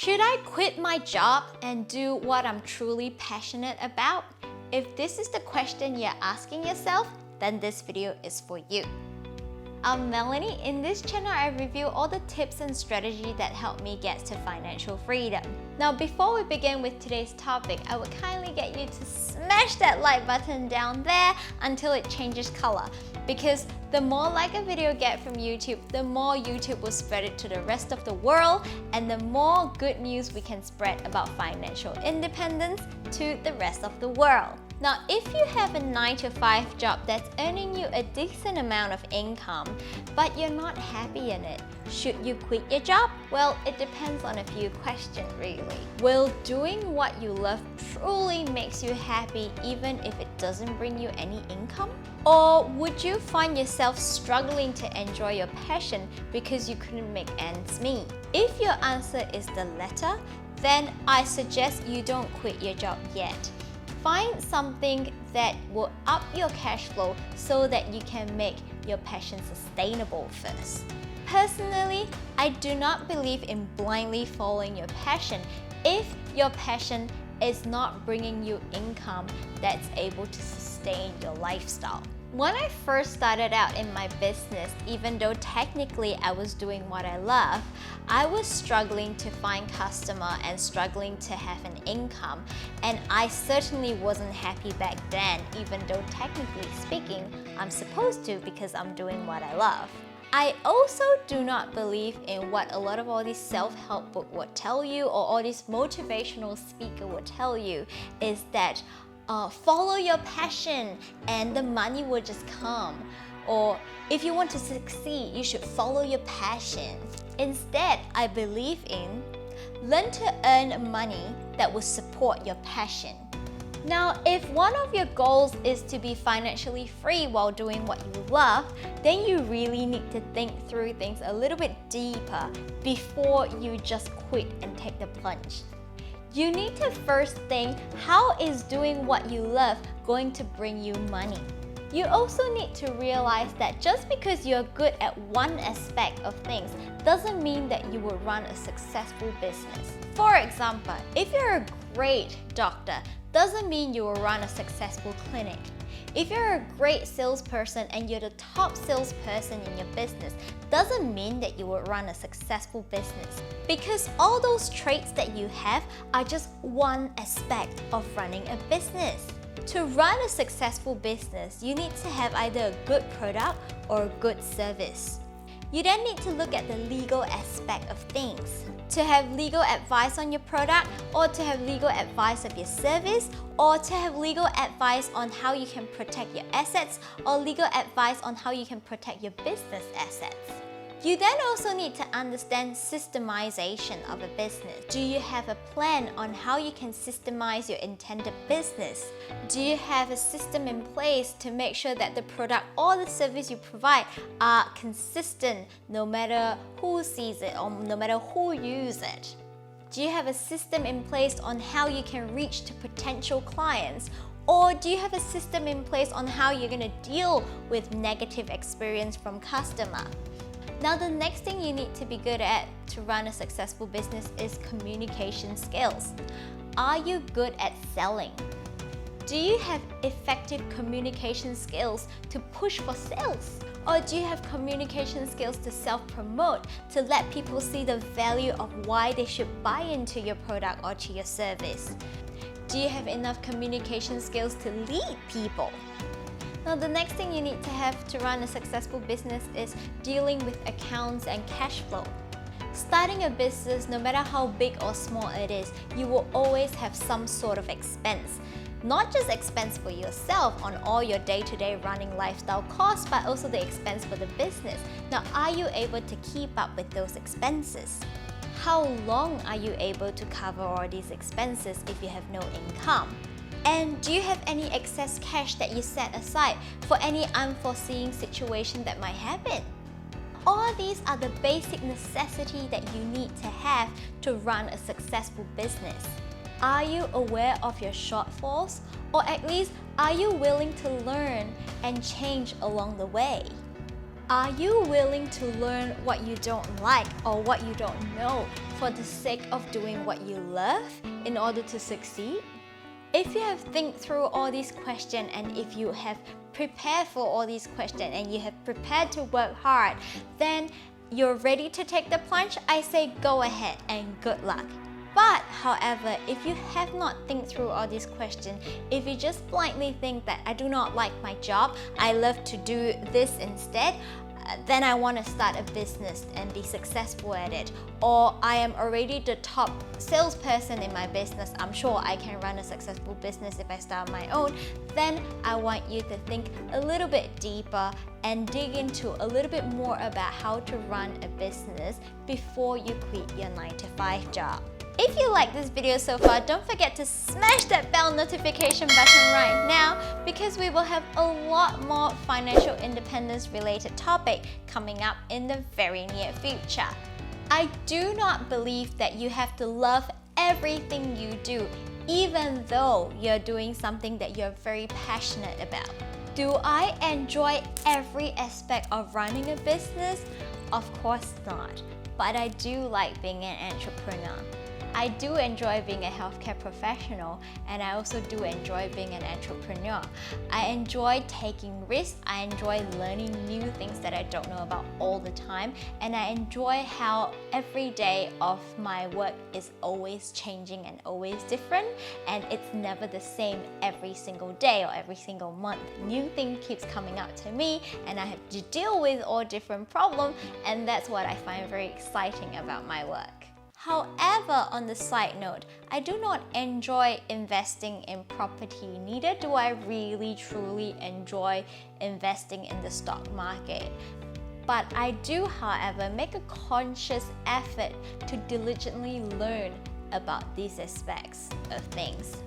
Should I quit my job and do what I'm truly passionate about? If this is the question you're asking yourself, then this video is for you. I'm Melanie. In this channel, I review all the tips and strategies that help me get to financial freedom. Now, before we begin with today's topic, I would kindly get you to smash that like button down there until it changes color. Because the more like a video get from YouTube, the more YouTube will spread it to the rest of the world, and the more good news we can spread about financial independence to the rest of the world. Now, if you have a 9-to-5 job that's earning you a decent amount of income, but you're not happy in it, should you quit your job? Well, it depends on a few questions really. Will doing what you love truly makes you happy even if it doesn't bring you any income? Or would you find yourself struggling to enjoy your passion because you couldn't make ends meet? If your answer is the latter, then I suggest you don't quit your job yet. Find something that will up your cash flow so that you can make your passion sustainable first. Personally, I do not believe in blindly following your passion if your passion is not bringing you income that's able to sustain your lifestyle. When I first started out in my business, even though technically I was doing what I love, I was struggling to find customer and struggling to have an income, and I certainly wasn't happy back then, even though technically speaking, I'm supposed to because I'm doing what I love. I also do not believe in what a lot of all these self-help book would tell you, or all these motivational speaker would tell you, is that follow your passion and the money will just come. Or if you want to succeed, you should follow your passion. Instead, I believe in learn to earn money that will support your passion. Now, if one of your goals is to be financially free while doing what you love, then you really need to think through things a little bit deeper before you just quit and take the plunge. You need to first think, how is doing what you love going to bring you money? You also need to realize that just because you're good at one aspect of things doesn't mean that you will run a successful business. For example, if you're a great doctor, doesn't mean you will run a successful clinic. If you're a great salesperson and you're the top salesperson in your business, doesn't mean that you will run a successful business. Because all those traits that you have are just one aspect of running a business. To run a successful business, you need to have either a good product or a good service. You then need to look at the legal aspect of things. To have legal advice on your product, or to have legal advice of your service, or to have legal advice on how you can protect your assets, or legal advice on how you can protect your business assets. You then also need to understand systemization of a business. Do you have a plan on how you can systemize your intended business? Do you have a system in place to make sure that the product or the service you provide are consistent no matter who sees it or no matter who uses it? Do you have a system in place on how you can reach to potential clients? Or do you have a system in place on how you're going to deal with negative experience from customer? Now, the next thing you need to be good at to run a successful business is communication skills. Are you good at selling? Do you have effective communication skills to push for sales? Or do you have communication skills to self-promote, to let people see the value of why they should buy into your product or to your service? Do you have enough communication skills to lead people? Now, the next thing you need to have to run a successful business is dealing with accounts and cash flow. Starting a business, no matter how big or small it is, you will always have some sort of expense. Not just expense for yourself on all your day-to-day running lifestyle costs, but also the expense for the business. Now, are you able to keep up with those expenses? How long are you able to cover all these expenses if you have no income? And do you have any excess cash that you set aside for any unforeseen situation that might happen? All these are the basic necessities that you need to have to run a successful business. Are you aware of your shortfalls? Or at least, are you willing to learn and change along the way? Are you willing to learn what you don't like or what you don't know for the sake of doing what you love in order to succeed? If you have think through all these questions and if you have prepared for all these questions and you have prepared to work hard, then you're ready to take the plunge, I say go ahead and good luck. But however, if you have not think through all these questions, if you just blindly think that I do not like my job, I love to do this instead, then I want to start a business and be successful at it, or I am already the top salesperson in my business, I'm sure I can run a successful business if I start my own, then I want you to think a little bit deeper and dig into a little bit more about how to run a business before you quit your 9-to-5 job. If you like this video so far, don't forget to smash that bell notification button right now because we will have a lot more financial independence related topic coming up in the very near future. I do not believe that you have to love everything you do, even though you're doing something that you're very passionate about. Do I enjoy every aspect of running a business? Of course not, but I do like being an entrepreneur. I do enjoy being a healthcare professional, and I also do enjoy being an entrepreneur. I enjoy taking risks, I enjoy learning new things that I don't know about all the time, and I enjoy how every day of my work is always changing and always different, and it's never the same every single day or every single month. New thing keeps coming up to me, and I have to deal with all different problems, and that's what I find very exciting about my work. However, on the side note, I do not enjoy investing in property, neither do I really truly enjoy investing in the stock market. But I do, however, make a conscious effort to diligently learn about these aspects of things.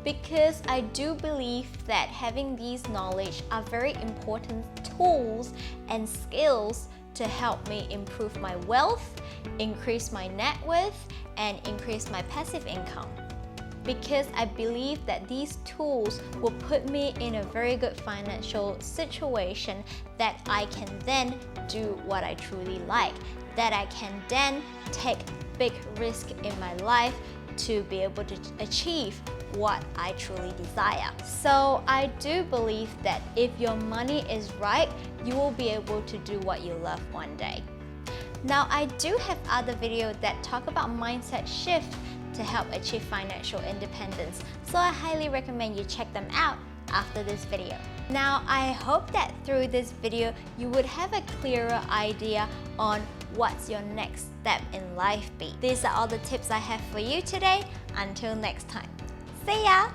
Because I do believe that having these knowledge are very important tools and skills to help me improve my wealth, increase my net worth, and increase my passive income. Because I believe that these tools will put me in a very good financial situation that I can then do what I truly like, that I can then take big risk in my life to be able to achieve what I truly desire. So I do believe that if your money is right, you will be able to do what you love one day. Now, I do have other videos that talk about mindset shift to help achieve financial independence, so I highly recommend you check them out after this video. Now, I hope that through this video, you would have a clearer idea on what's your next step in life be. These are all the tips I have for you today. Until next time. See ya!